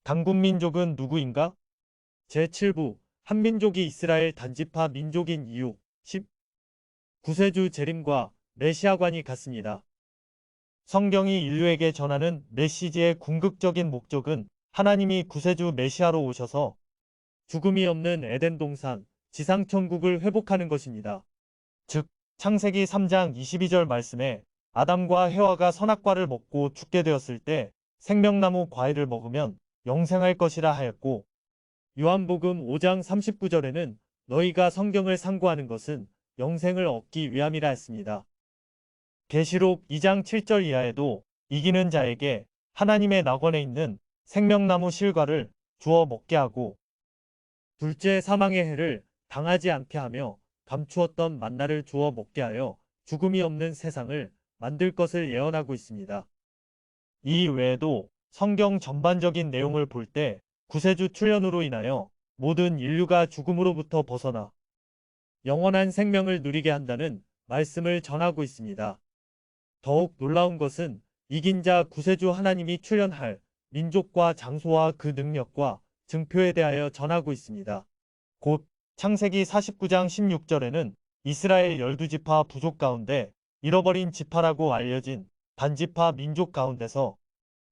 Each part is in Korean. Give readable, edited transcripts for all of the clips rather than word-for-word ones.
단군민족은 누구인가? 제7부 한민족이 이스라엘 단지파 민족인 이유 10. 구세주 재림과 메시아관이 같습니다. 성경이 인류에게 전하는 메시지의 궁극적인 목적은 하나님이 구세주 메시아로 오셔서 죽음이 없는 에덴 동산, 지상천국을 회복하는 것입니다. 즉, 창세기 3장 22절 말씀에 아담과 해와가 선악과를 먹고 죽게 되었을 때 생명나무 과일을 먹으면 영생할 것이라 하였고, 요한복음 5장 39절에는 너희가 성경을 상고하는 것은 영생을 얻기 위함이라 했습니다. 계시록 2장 7절 이하에도 이기는 자에게 하나님의 낙원에 있는 생명나무 실과를 주어 먹게 하고 둘째 사망의 해를 당하지 않게 하며 감추었던 만나를 주어 먹게 하여 죽음이 없는 세상을 만들 것을 예언하고 있습니다. 이 외에도 성경 전반적인 내용을 볼 때 구세주 출현으로 인하여 모든 인류가 죽음으로부터 벗어나 영원한 생명을 누리게 한다는 말씀을 전하고 있습니다. 더욱 놀라운 것은 이긴 자 구세주 하나님이 출현할 민족과 장소와 그 능력과 증표에 대하여 전하고 있습니다. 곧 창세기 49장 16절에는 이스라엘 12지파 부족 가운데 잃어버린 지파라고 알려진 단지파 민족 가운데서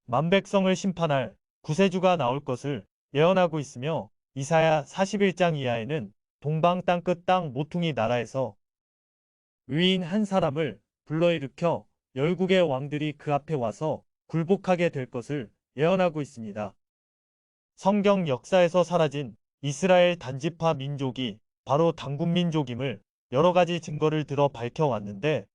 만백성을 심판할 구세주가 나올 것을 예언하고 있으며 이사야 41장 이하에는 동방 땅끝 땅 모퉁이 나라에서 의인 한 사람을 불러일으켜 열국의 왕들이 그 앞에 와서 굴복하게 될 것을 예언하고 있습니다. 성경 역사에서 사라진 이스라엘 단지파 민족이 바로 단군민족임을 여러 가지 증거를 들어 밝혀왔는데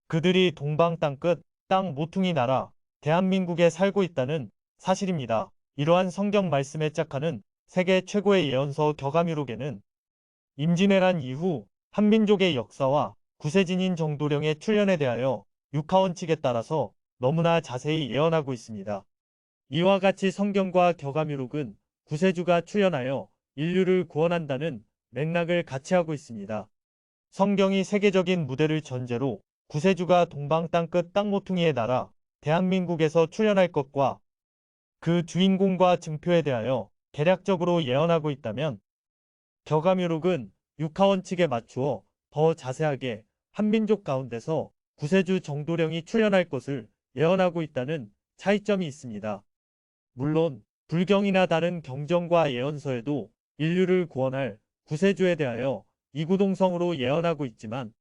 그들이 동방 땅끝 땅 모퉁이 나라 대한민국에 살고 있다는 사실입니다. 이러한 성경 말씀에 짝하는 세계 최고의 예언서 겨가미록에는 임진왜란 이후 한민족의 역사와 구세진인 정도령의 출현에 대하여 육하원 측에 따라서 너무나 자세히 예언하고 있습니다. 이와 같이 성경과 겨가미록은 구세주가 출현하여 인류를 구원한다는 맥락을 같이 하고 있습니다. 성경이 세계적인 무대를 전제로 구세주가 동방 땅끝 땅모퉁이의 나라 대한민국에서 출현할 것과 그 주인공과 증표에 대하여 개략적으로 예언하고 있다면 겨가미록은 육하원 측에 맞추어 더 자세하게 한민족 가운데서 구세주 정도령이 출현할 것을 예언하고 있다는 차이점이 있습니다. 물론 불경이나 다른 경전과 예언서에도 인류를 구원할 구세주에 대하여 이구동성으로 예언하고 있지만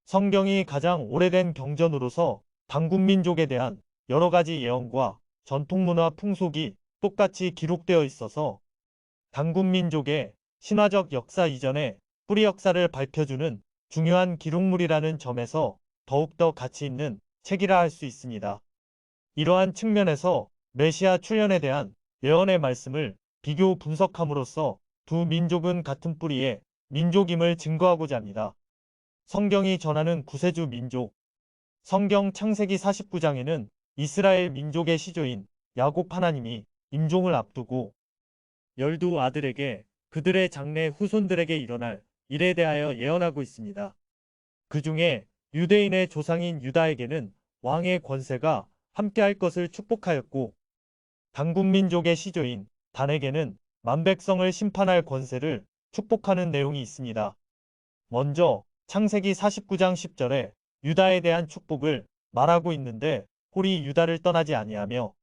성경이 가장 오래된 경전으로서 단군민족에 대한 여러 가지 예언과 전통문화 풍속이 똑같이 기록되어 있어서 단군민족의 신화적 역사 이전의 뿌리 역사를 밝혀주는 중요한 기록물이라는 점에서 더욱더 가치 있는 책이라 할 수 있습니다. 이러한 측면에서 메시아 출현에 대한 예언의 말씀을 비교 분석함으로써 두 민족은 같은 뿌리의 민족임을 증거하고자 합니다. 성경이 전하는 구세주 민족. 성경 창세기 49장에는 이스라엘 민족의 시조인 야곱 하나님이 임종을 앞두고 12아들에게 그들의 장래 후손들에게 일어날 일에 대하여 예언하고 있습니다. 그 중에 유대인의 조상인 유다에게는 왕의 권세가 함께할 것을 축복하였고 단군민족의 시조인 단에게는 만백성을 심판할 권세를 축복하는 내용이 있습니다. 먼저 창세기 49장 10절에 유다에 대한 축복을 말하고 있는데 홀이 유다를 떠나지 아니하며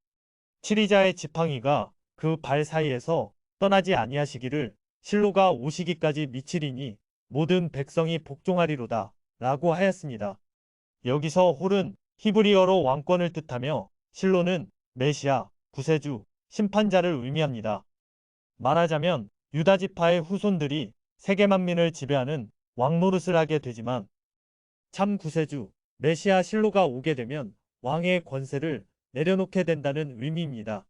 치리자의 지팡이가 그 발 사이에서 떠나지 아니하시기를 실로가 오시기까지 미치리니 모든 백성이 복종하리로다 라고 하였습니다. 여기서 홀은 히브리어로 왕권을 뜻하며 실로는 메시아, 구세주, 심판자를 의미합니다. 말하자면 유다지파의 후손들이 세계 만민을 지배하는 왕노릇을 하게 되지만 참 구세주, 메시아 실로가 오게 되면 왕의 권세를 내려놓게 된다는 의미입니다.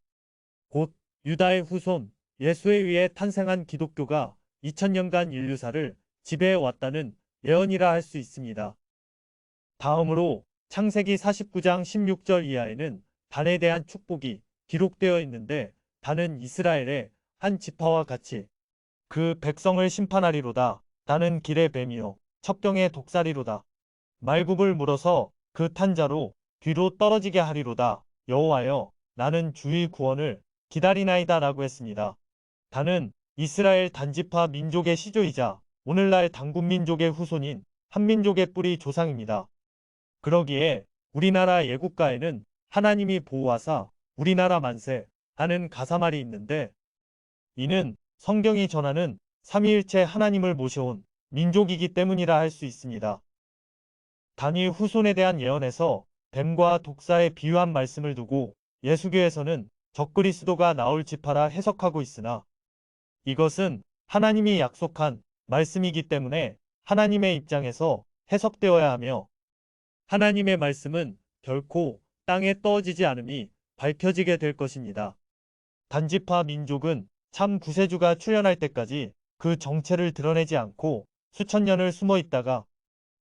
곧 유다의 후손 예수에 의해 탄생한 기독교가 2000년간 인류사를 지배해왔다는 예언이라 할 수 있습니다. 다음으로 창세기 49장 16절 이하에는 단에 대한 축복이 기록되어 있는데 단은 이스라엘의 한 지파와 같이 그 백성을 심판하리로다. 단은 길의 뱀이요 첩경의 독사리로다. 말굽을 물어서 그 탄자로 뒤로 떨어지게 하리로다. 여호와여 나는 주의 구원을 기다리나이다 라고 했습니다. 단은 이스라엘 단지파 민족의 시조이자 오늘날 단군민족의 후손인 한민족의 뿌리 조상입니다. 그러기에 우리나라 예국가에는 하나님이 보호하사 우리나라 만세 하는 가사말이 있는데 이는 성경이 전하는 삼위일체 하나님을 모셔온 민족이기 때문이라 할 수 있습니다. 단위 후손에 대한 예언에서 뱀과 독사에 비유한 말씀을 두고 예수교에서는 적그리스도가 나올 지파라 해석하고 있으나 이것은 하나님이 약속한 말씀이기 때문에 하나님의 입장에서 해석되어야 하며 하나님의 말씀은 결코 땅에 떨어지지 않음이 밝혀지게 될 것입니다. 단지파 민족은 참 구세주가 출현할 때까지 그 정체를 드러내지 않고 수천 년을 숨어 있다가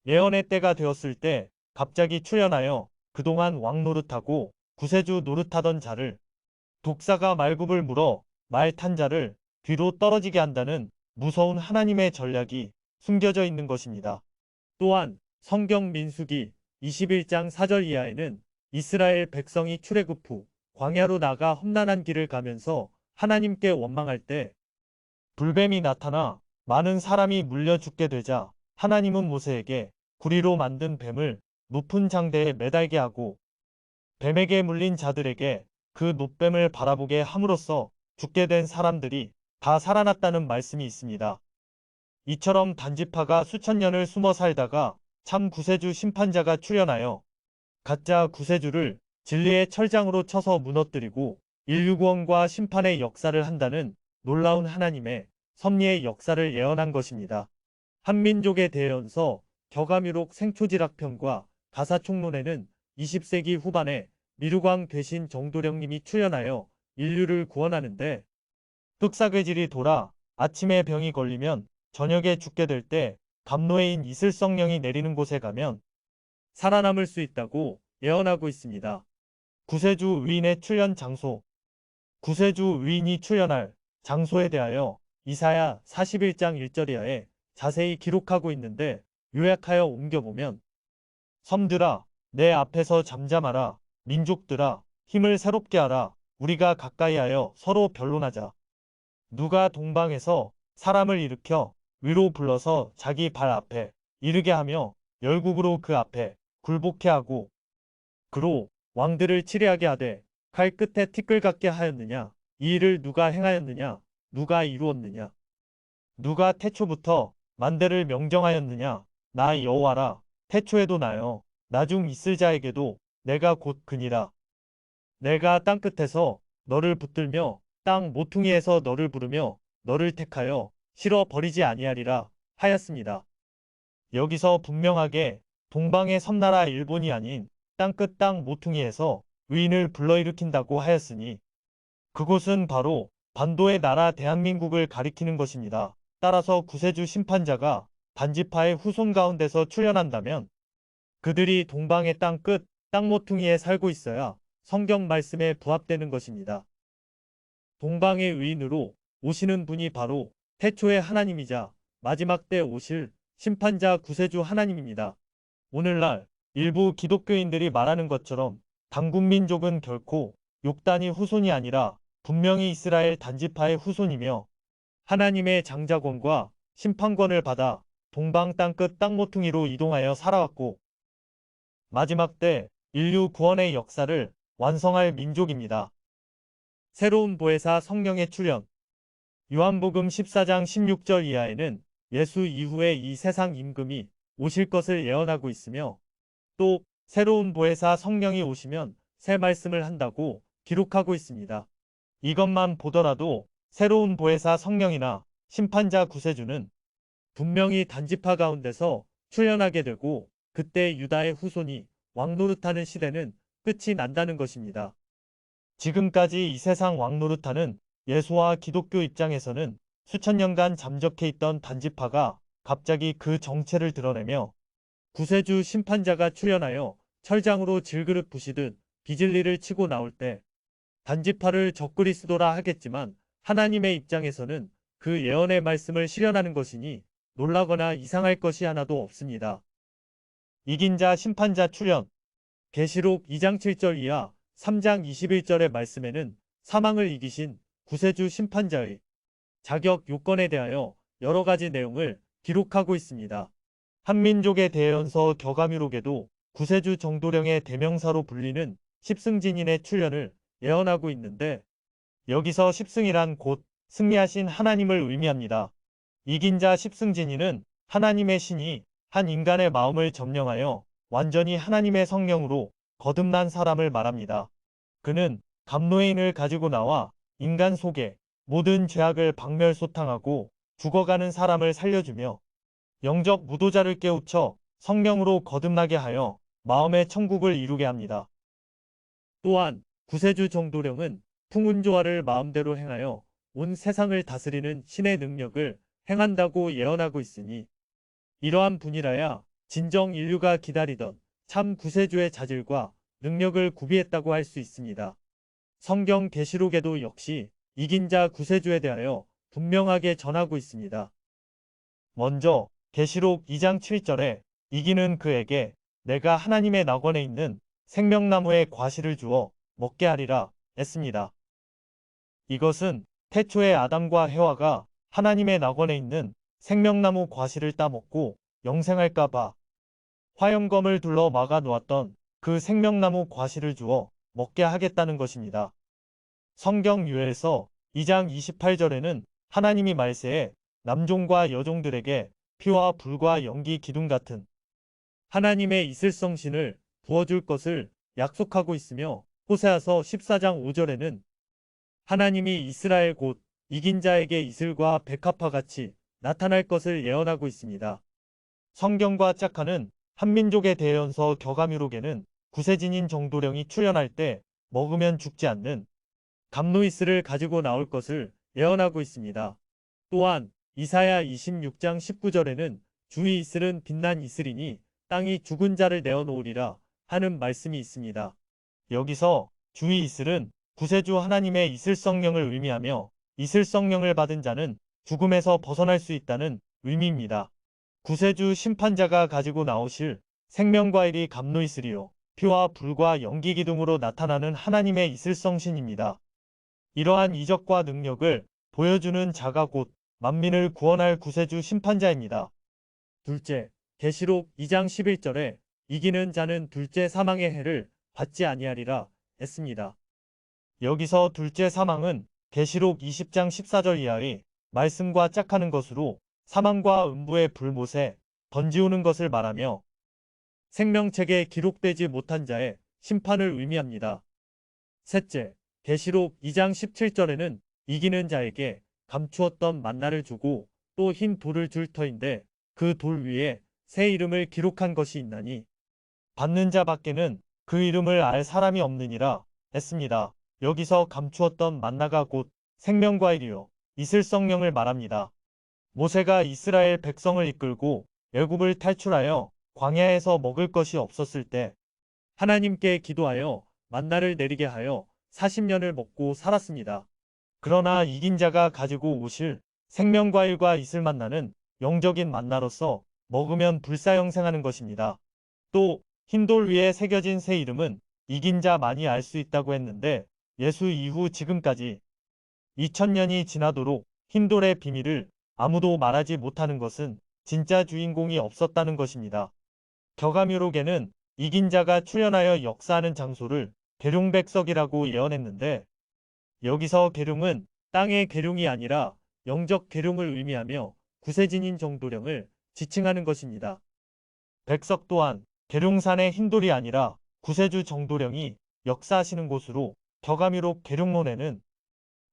예언의 때가 되었을 때 갑자기 출현하여 그동안 왕 노릇하고 구세주 노릇하던 자를 독사가 말굽을 물어 말 탄 자를 뒤로 떨어지게 한다는 무서운 하나님의 전략이 숨겨져 있는 것입니다. 또한 성경 민수기 21장 4절 이하에는 이스라엘 백성이 출애굽 후 광야로 나가 험난한 길을 가면서 하나님께 원망할 때 불뱀이 나타나 많은 사람이 물려 죽게 되자 하나님은 모세에게 구리로 만든 뱀을 높은 장대에 매달게 하고 뱀에게 물린 자들에게 그 놋뱀을 바라보게 함으로써 죽게 된 사람들이 다 살아났다는 말씀이 있습니다. 이처럼 단지파가 수천 년을 숨어 살다가 참 구세주 심판자가 출현하여 가짜 구세주를 진리의 철장으로 쳐서 무너뜨리고 인류 구원과 심판의 역사를 한다는 놀라운 하나님의 섭리의 역사를 예언한 것입니다. 한민족의 대연서 겨가미록 생초지락편과 가사총론에는 20세기 후반에 미르광 대신 정도령님이 출현하여 인류를 구원하는데 흑사괴질이 돌아 아침에 병이 걸리면 저녁에 죽게 될 때 감노해인 이슬성령이 내리는 곳에 가면 살아남을 수 있다고 예언하고 있습니다. 구세주 위인의 출현 장소 구세주 위인이 출현할 장소에 대하여 이사야 41장 1절 이하에 자세히 기록하고 있는데 요약하여 옮겨보면 섬들아 내 앞에서 잠잠하라 민족들아 힘을 새롭게 하라 우리가 가까이하여 서로 변론하자. 누가 동방에서 사람을 일으켜 위로 불러서 자기 발 앞에 이르게 하며 열국으로 그 앞에 굴복케 하고 그로 왕들을 치리하게 하되 칼 끝에 티끌 같게 하였느냐 이 일을 누가 행하였느냐 누가 이루었느냐 누가 태초부터 만대를 명정하였느냐 나 여호와라 태초에도 나여 나중 있을 자에게도 내가 곧 그니라. 내가 땅끝에서 너를 붙들며 땅 모퉁이에서 너를 부르며 너를 택하여 실어 버리지 아니하리라 하였습니다. 여기서 분명하게 동방의 섬나라 일본이 아닌 땅끝 땅 모퉁이에서 위인을 불러일으킨다고 하였으니 그곳은 바로 반도의 나라 대한민국을 가리키는 것입니다. 따라서 구세주 심판자가 단지파의 후손 가운데서 출현한다면 그들이 동방의 땅끝 땅 모퉁이에 살고 있어야 성경 말씀에 부합되는 것입니다. 동방의 위인으로 오시는 분이 바로 태초의 하나님이자 마지막 때 오실 심판자 구세주 하나님입니다. 오늘날 일부 기독교인들이 말하는 것처럼 단군민족은 결코 욕단의 후손이 아니라 분명히 이스라엘 단지파의 후손이며 하나님의 장자권과 심판권을 받아 동방 땅끝 땅 모퉁이로 이동하여 살아왔고 마지막 때 인류 구원의 역사를 완성할 민족입니다. 새로운 보혜사 성령의 출현 요한복음 14장 16절 이하에는 예수 이후에 이 세상 임금이 오실 것을 예언하고 있으며 또 새로운 보혜사 성령이 오시면 새 말씀을 한다고 기록하고 있습니다. 이것만 보더라도 새로운 보혜사 성령이나 심판자 구세주는 분명히 단지파 가운데서 출현하게 되고 그때 유다의 후손이 왕노릇하는 시대는 끝이 난다는 것입니다. 지금까지 이 세상 왕노릇하는 예수와 기독교 입장에서는 수천 년간 잠적해 있던 단지파가 갑자기 그 정체를 드러내며 구세주 심판자가 출현하여 철장으로 질그릇 부시듯 비진리를 치고 나올 때 단지파를 적그리스도라 하겠지만 하나님의 입장에서는 그 예언의 말씀을 실현하는 것이니 놀라거나 이상할 것이 하나도 없습니다. 이긴 자 심판자 출현 계시록 2장 7절 이하 3장 21절의 말씀에는 사망을 이기신 구세주 심판자의 자격 요건에 대하여 여러 가지 내용을 기록하고 있습니다. 한민족의 대연서 격암유록에도 구세주 정도령의 대명사로 불리는 십승진인의 출현을 예언하고 있는데, 여기서 십승이란 곧 승리하신 하나님을 의미합니다. 이긴 자 십승진인은 하나님의 신이 한 인간의 마음을 점령하여 완전히 하나님의 성령으로 거듭난 사람을 말합니다. 그는 감노의 인을 가지고 나와 인간 속에 모든 죄악을 박멸소탕하고 죽어가는 사람을 살려주며 영적 무도자를 깨우쳐 성령으로 거듭나게 하여 마음의 천국을 이루게 합니다. 또한 구세주 정도령은 풍운조화를 마음대로 행하여 온 세상을 다스리는 신의 능력을 행한다고 예언하고 있으니, 이러한 분이라야 진정 인류가 기다리던 참 구세주의 자질과 능력을 구비했다고 할 수 있습니다. 성경 계시록에도 역시 이긴 자 구세주에 대하여 분명하게 전하고 있습니다. 먼저 계시록 2장 7절에 이기는 그에게 내가 하나님의 낙원에 있는 생명나무의 과실을 주어 먹게 하리라 했습니다. 이것은 태초의 아담과 해와가 하나님의 낙원에 있는 생명나무 과실을 따먹고 영생할까 봐 화염검을 둘러 막아 놓았던 그 생명나무 과실을 주어 먹게 하겠다는 것입니다. 성경 유엘서 2장 28절에는 하나님이 말세에 남종과 여종들에게 피와 불과 연기 기둥 같은 하나님의 이슬성신을 부어줄 것을 약속하고 있으며, 호세아서 14장 5절에는 하나님이 이스라엘 곧 이긴 자에게 이슬과 백합화 같이 나타날 것을 예언하고 있습니다. 성경과 짝하는 한민족의 대연서 격암유록에는 구세진인 정도령이 출현할 때 먹으면 죽지 않는 감노이스를 가지고 나올 것을 예언하고 있습니다. 또한 이사야 26장 19절에는 주의 이슬은 빛난 이슬이니 땅이 죽은 자를 내어놓으리라 하는 말씀이 있습니다. 여기서 주의 이슬은 구세주 하나님의 이슬 성령을 의미하며, 이슬 성령을 받은 자는 죽음에서 벗어날 수 있다는 의미입니다. 구세주 심판자가 가지고 나오실 생명과일이 감노이슬이요 피와 불과 연기 기둥으로 나타나는 하나님의 이슬성신입니다. 이러한 이적과 능력을 보여주는 자가 곧 만민을 구원할 구세주 심판자입니다. 둘째, 계시록 2장 11절에 이기는 자는 둘째 사망의 해를 받지 아니하리라 했습니다. 여기서 둘째 사망은 계시록 20장 14절 이하의 말씀과 짝하는 것으로 사망과 음부의 불못에 던지우는 것을 말하며 생명책에 기록되지 못한 자의 심판을 의미합니다. 셋째, 계시록 2장 17절에는 이기는 자에게 감추었던 만나를 주고 또 흰 돌을 줄 터인데 그 돌 위에 새 이름을 기록한 것이 있나니 받는 자 밖에는 그 이름을 알 사람이 없느니라 했습니다. 여기서 감추었던 만나가 곧 생명과일이요 이슬 성령을 말합니다. 모세가 이스라엘 백성을 이끌고 애굽을 탈출하여 광야에서 먹을 것이 없었을 때 하나님께 기도하여 만나를 내리게 하여 40년을 먹고 살았습니다. 그러나 이긴 자가 가지고 오실 생명과일과 이슬 만나는 영적인 만나로서 먹으면 불사영생하는 것입니다. 또 흰돌 위에 새겨진 새 이름은 이긴 자만이 알 수 있다고 했는데, 예수 이후 지금까지 2000년이 지나도록 흰돌의 비밀을 아무도 말하지 못하는 것은 진짜 주인공이 없었다는 것입니다. 격암유록에는 이긴 자가 출현하여 역사하는 장소를 계룡백석이라고 예언했는데, 여기서 계룡은 땅의 계룡이 아니라 영적 계룡을 의미하며 구세진인 정도령을 지칭하는 것입니다. 백석 또한 계룡산의 흰돌이 아니라 구세주 정도령이 역사하시는 곳으로 격암유록 계룡론에는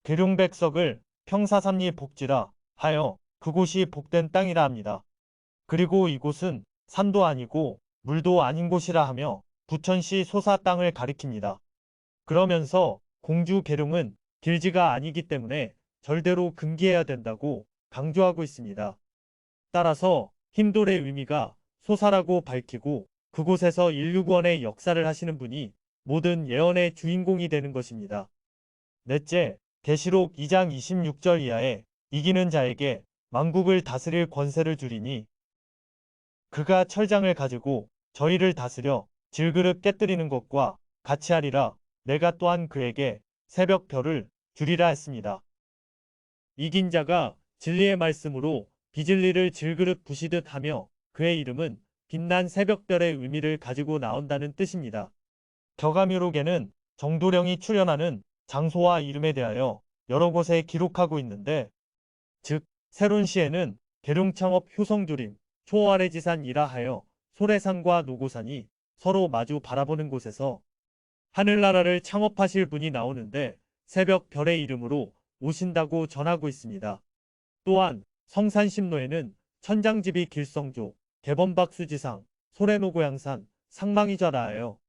계룡백석을 평사삼리 복지라 하여 그곳이 복된 땅이라 합니다. 그리고 이곳은 산도 아니고 물도 아닌 곳이라 하며 부천시 소사 땅을 가리킵니다. 그러면서 공주 계룡은 길지가 아니기 때문에 절대로 금기해야 된다고 강조하고 있습니다. 따라서 흰돌의 의미가 소사라고 밝히고 그곳에서 인류구원의 역사를 하시는 분이 모든 예언의 주인공이 되는 것입니다. 넷째, 계시록 2장 26절 이하에 이기는 자에게 만국을 다스릴 권세를 주리니 그가 철장을 가지고 저희를 다스려 질그릇 깨뜨리는 것과 같이 하리라. 내가 또한 그에게 새벽별을 주리라 했습니다. 이긴 자가 진리의 말씀으로 비진리를 질그릇 부시듯 하며 그의 이름은 빛난 새벽별의 의미를 가지고 나온다는 뜻입니다. 격암유록에는 정도령이 출연하는 장소와 이름에 대하여 여러 곳에 기록하고 있는데, 즉 세론시에는 계룡창업 효성조림 초아래지산이라 하여 소래산과 노고산이 서로 마주 바라보는 곳에서 하늘나라를 창업하실 분이 나오는데 새벽 별의 이름으로 오신다고 전하고 있습니다. 또한 성산심로에는 천장집이 길성조, 개범박수지상, 소래노고양산, 상망이좌라 하여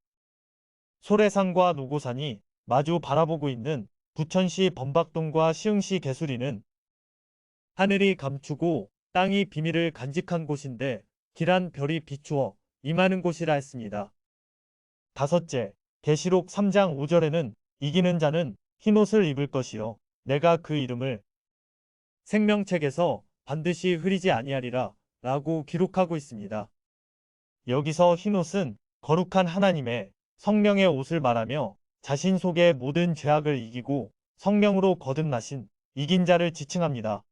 소래산과 노고산이 마주 바라보고 있는 부천시 범박동과 시흥시 개수리는 하늘이 감추고 땅이 비밀을 간직한 곳인데 길한 별이 비추어 임하는 곳이라 했습니다. 다섯째, 계시록 3장 5절에는 이기는 자는 흰옷을 입을 것이요 내가 그 이름을 생명책에서 반드시 흐리지 아니하리라 라고 기록하고 있습니다. 여기서 흰옷은 거룩한 하나님의 성령의 옷을 말하며 자신 속의 모든 죄악을 이기고 성령으로 거듭나신 이긴 자를 지칭합니다.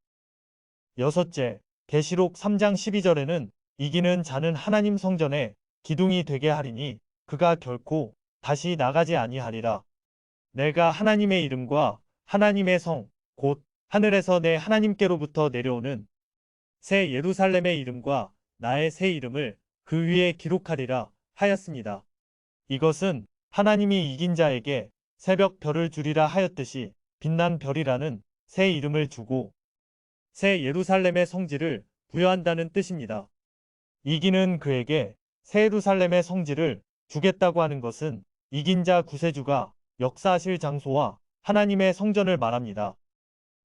여섯째, 계시록 3장 12절에는 이기는 자는 하나님 성전에 기둥이 되게 하리니 그가 결코 다시 나가지 아니하리라. 내가 하나님의 이름과 하나님의 성, 곧 하늘에서 내 하나님께로부터 내려오는 새 예루살렘의 이름과 나의 새 이름을 그 위에 기록하리라 하였습니다. 이것은 하나님이 이긴 자에게 새벽 별을 주리라 하였듯이 빛난 별이라는 새 이름을 주고 새 예루살렘의 성지를 부여한다는 뜻입니다. 이기는 그에게 새 예루살렘의 성지를 주겠다고 하는 것은 이긴 자 구세주가 역사하실 장소와 하나님의 성전을 말합니다.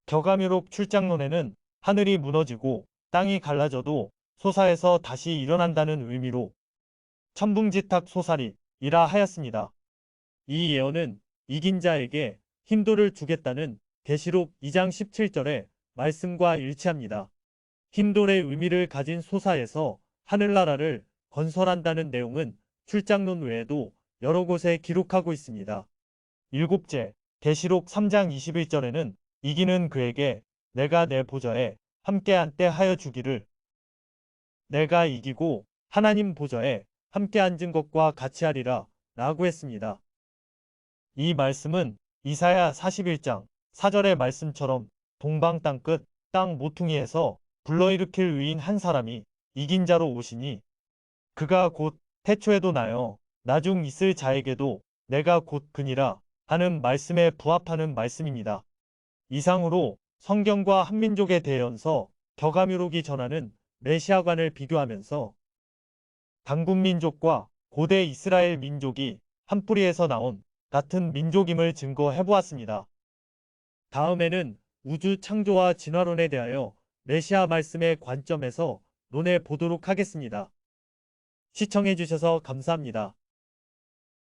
격암유록 출장론에는 하늘이 무너지고 땅이 갈라져도 솟아에서 다시 일어난다는 의미로 천붕지탁 솟아리이라 하였습니다. 이 예언은 이긴 자에게 힘도를 주겠다는 계시록 2장 17절의 말씀과 일치합니다. 힘돌의 의미를 가진 솟아에서 하늘나라를 건설한다는 내용은 출장론 외에도 여러 곳에 기록하고 있습니다. 일곱째, 계시록 3장 21절에는 이기는 그에게 내가 내 보좌에 함께 앉게 하여 주기를 내가 이기고 하나님 보좌에 함께 앉은 것과 같이 하리라 라고 했습니다. 이 말씀은 이사야 41장 4절의 말씀처럼 동방 땅끝 땅 모퉁이에서 불러일으킬 의인 한 사람이 이긴 자로 오시니 그가 곧 태초에도 나여 나중 있을 자에게도 내가 곧 그니라 하는 말씀에 부합하는 말씀입니다. 이상으로 성경과 한민족의 대연서 격암유록이 전하는 메시아관을 비교하면서 당군민족과 고대 이스라엘 민족이 한 뿌리에서 나온 같은 민족임을 증거해보았습니다. 다음에는 우주 창조와 진화론에 대하여 메시아 말씀의 관점에서 논해 보도록 하겠습니다. 시청해주셔서 감사합니다.